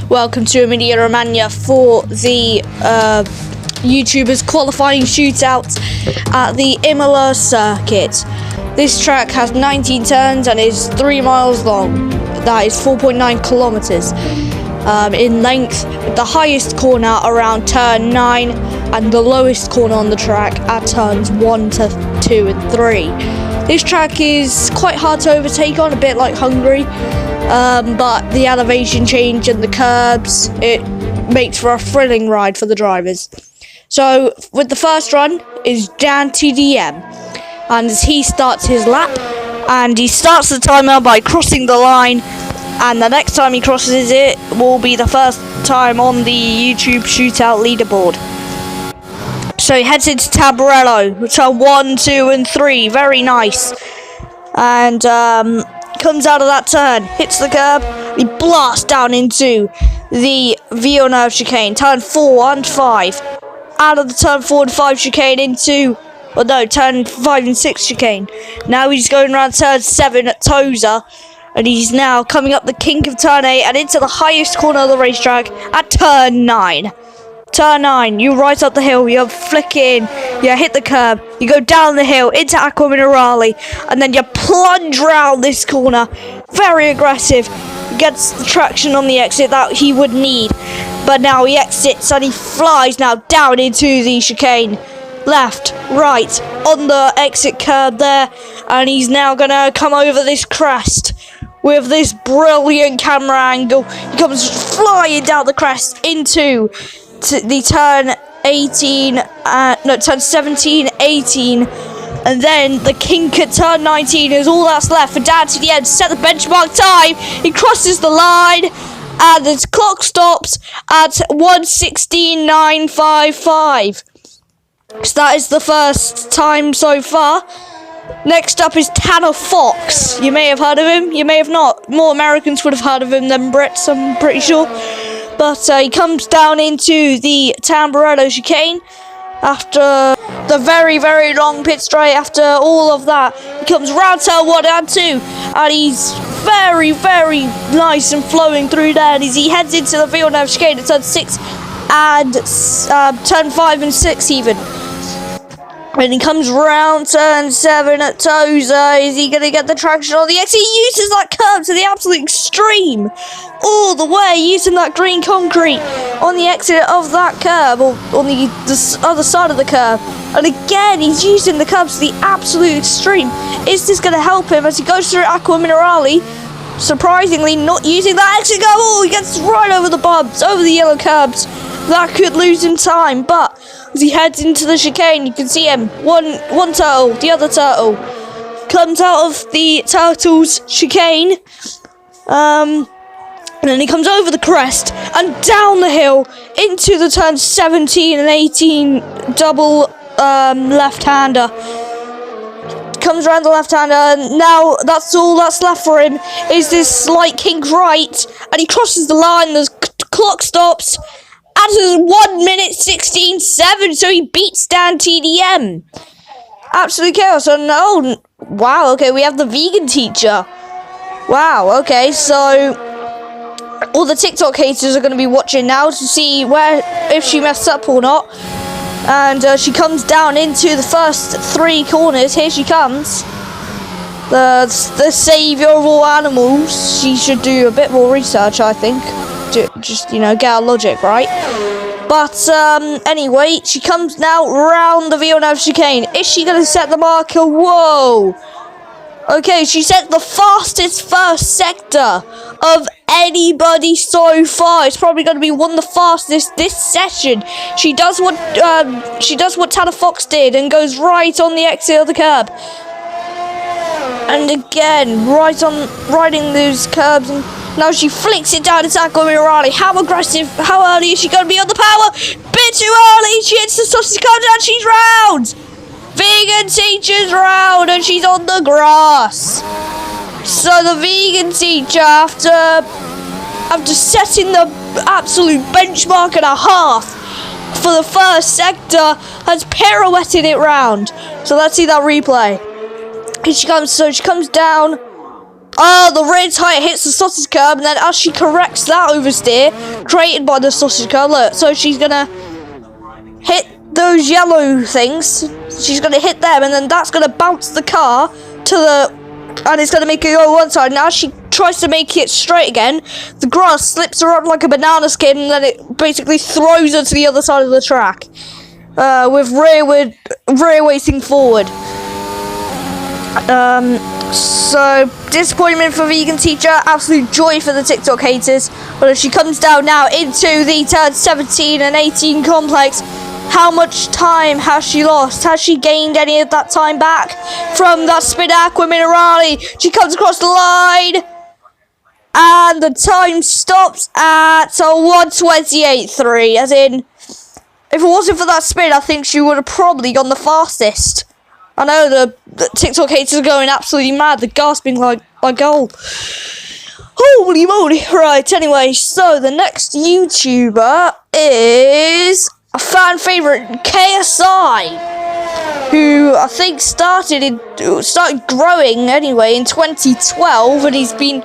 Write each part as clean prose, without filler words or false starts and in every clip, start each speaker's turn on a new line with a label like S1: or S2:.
S1: Welcome to Emilia Romagna for the YouTubers qualifying shootout at the Imola circuit. This track has 19 turns and is 3 miles long. That is 4.9 kilometers in length, with the highest corner around turn 9 and the lowest corner on the track at turns 1 to 2 and 3. This track is quite hard to overtake on, a bit like Hungary. But the elevation change and the curbs, it makes for a thrilling ride for the drivers. So with the first run is Dantdm, and as he starts his lap, and he starts the timer by crossing the line, and the next time he crosses it will be the first time on the YouTube shootout leaderboard. So he heads into Tamburello, turn 1, 2 and 3, very nice, and comes out of that turn, hits the curb, he blasts down into the Villeneuve chicane, turn 4 and 5, out of the turn 4 and 5 chicane into, turn 5 and 6 chicane. Now he's going around turn 7 at Tosa, and he's now coming up the kink of turn 8 and into the highest corner of the racetrack at turn 9. Turn 9, you right up the hill, you flick in, you hit the curb, you go down the hill into F1 Emilia, and then you plunge round this corner. Very aggressive, gets the traction on the exit that he would need. But now he exits and he flies now down into the chicane. Left, right, on the exit curb there, and he's now going to come over this crest with this brilliant camera angle. He comes flying down the crest into the turn 17, 18, and then the kink at turn 19 is all that's left for Dantdm to set the benchmark time. He crosses the line and the clock stops at 1:16.955. So that is the first time so far. Next up is Tanner Fox. You may have heard of him, you may have not. More Americans would have heard of him than Brits, I'm pretty sure. But he comes down into the Tamburello chicane after the very, very long pit straight. After all of that, he comes round turn 1 and 2, and he's very, very nice and flowing through there. And as he heads into the Villeneuve chicane at turn 6 and turn 5 and 6 even. When he comes round turn 7 at Tosa, is he going to get the traction on the exit? He uses that curb to the absolute extreme. All the way, using that green concrete on the exit of that curb, or on the other side of the curb. And again, he's using the curb to the absolute extreme. Is this going to help him as he goes through F1 Emilia? Surprisingly, not using that exit curb. Oh, he gets right over the bumps, over the yellow curbs. That could lose him time, but as he heads into the chicane, you can see him. One turtle, the other turtle comes out of the turtle's chicane, and then he comes over the crest and down the hill into the turn 17 and 18 double left-hander. Comes around the left-hander, and now that's all that's left for him is this slight kink right, and he crosses the line. The clock stops at 1:16.7, so he beats Dantdm. Absolute chaos. And oh, wow, okay, we have the vegan teacher. Wow, okay, so all the TikTok haters are going to be watching now to see if she messed up or not. And she comes down into the first 3 corners. Here she comes. The saviour of all animals. She should do a bit more research, I think. Just, get our logic right. But anyway, she comes now round the Villeneuve chicane. Is she going to set the marker? Whoa. Okay, she set the fastest first sector of anybody so far. It's probably going to be one of the fastest this session. She does what Tanner Fox did and goes right on the exit of the curb. And again, riding those curbs, and now she flicks it down to F1 Emilia. How aggressive, how early is she going to be on the power? Bit too early, she hits the sausage, comes down, she's round. Vegan teacher's round, and she's on the grass. So the vegan teacher, after setting the absolute benchmark and a half for the first sector, has pirouetted it round. So let's see that replay. Here she comes. So she comes down, The rear tyre hits the sausage curb, and then as she corrects that oversteer created by the sausage curb, look, so she's gonna hit those yellow things. She's gonna hit them, and then that's gonna bounce the car to the, and it's gonna make it go one side. Now she tries to make it straight again. The grass slips her up like a banana skin, and then it basically throws her to the other side of the track. With rear weighting forward. So disappointment for vegan teacher, absolute joy for the TikTok haters. But as she comes down now into the turn 17 and 18 complex, how much time has she lost? Has she gained any of that time back from that spin Aqua Minerale? She comes across the line, and the time stops at 1:28.3. As in, if it wasn't for that spin, I think she would have probably gone the fastest. I know the TikTok haters are going absolutely mad. They're gasping like my goal. Holy moly. Right, anyway, so the next YouTuber is a fan favourite, KSI, who I think started growing anyway in 2012, and he's been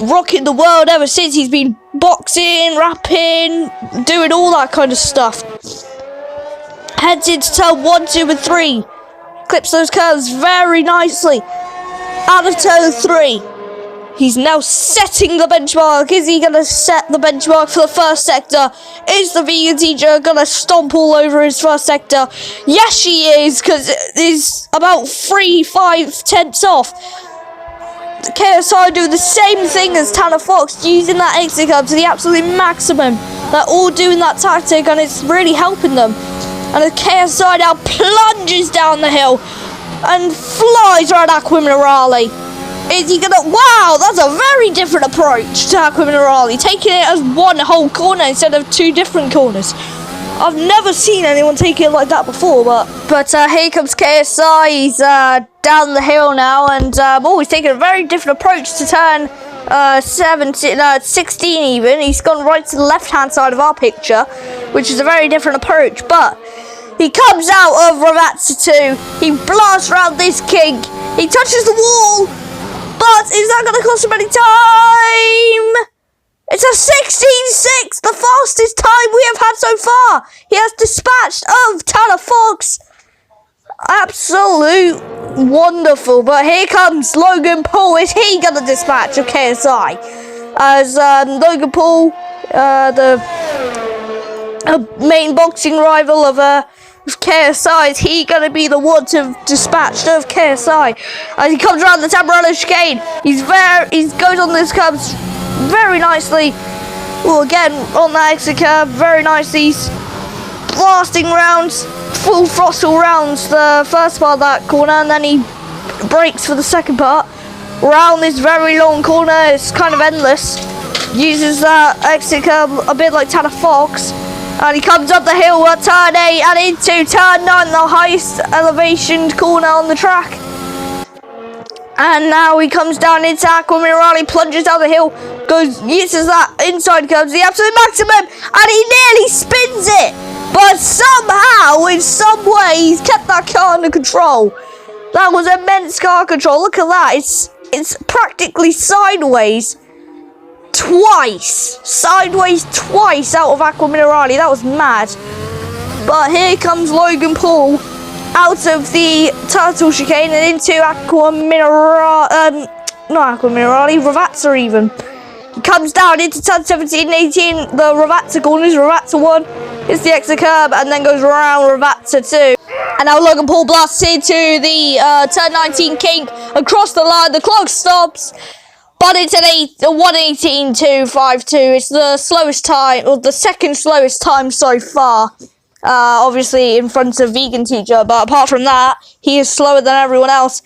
S1: rocking the world ever since. He's been boxing, rapping, doing all that kind of stuff. Heads into turn 1, 2, and 3. Clips those curves very nicely. Out of turn 3. He's now setting the benchmark. Is he going to set the benchmark for the first sector? Is the vegan teacher going to stomp all over his first sector? Yes, she is, because he's about 3, 5 tenths off. KSI do the same thing as Tanner Fox, using that exit curve to the absolute maximum. They're all doing that tactic, and it's really helping them. And the KSI now plunges down the hill and flies around Aqua Minerale. Is he gonna? Wow, that's a very different approach to Aqua Minerale, taking it as one whole corner instead of 2 different corners. I've never seen anyone take it like that before, but here comes KSI. He's down the hill now, and he's taking a very different approach to turn 16 even. He's gone right to the left-hand side of our picture, which is a very different approach, but he comes out of Ravazza 2. He blasts around this kink. He touches the wall, but is that going to cost him any time? It's a 16.6, the fastest time we have had so far. He has dispatched of Tanner Fox. Absolute wonderful. But here comes Logan Paul. Is he going to dispatch of KSI? As Logan Paul, the main boxing rival of KSI, is he going to be the one to dispatch of KSI? As he comes around the Tamburello chicane, he goes on this curve very nicely. Well, again, on that exit curve, very nicely. He's blasting rounds, full throttle rounds the first part of that corner, and then he brakes for the second part. Round this very long corner, it's kind of endless. Uses that exit curve a bit like Tanner Fox. And he comes up the hill at turn 8 and into turn 9, the highest elevation corner on the track. And now he comes down into Aqua Minerale, plunges down the hill, uses that inside curve to the absolute maximum, and he nearly spins it. But somehow, in some way, he's kept that car under control. That was immense car control. Look at that. It's practically sideways twice out of Aqua Minerale. That was mad. But here comes Logan Paul out of the turtle chicane and into Aqua Minerale, not Aqua Minerale, Ravazza even. He comes down into turn 17 and 18, the Ravazza corners, Ravazza 1, hits the exit curb and then goes around Ravazza 2. And now Logan Paul blasts into the turn 19 kink, across the line, the clock stops. But it's a 1:18.252. It's the slowest time, or the second slowest time so far. Obviously in front of vegan teacher, but apart from that, he is slower than everyone else.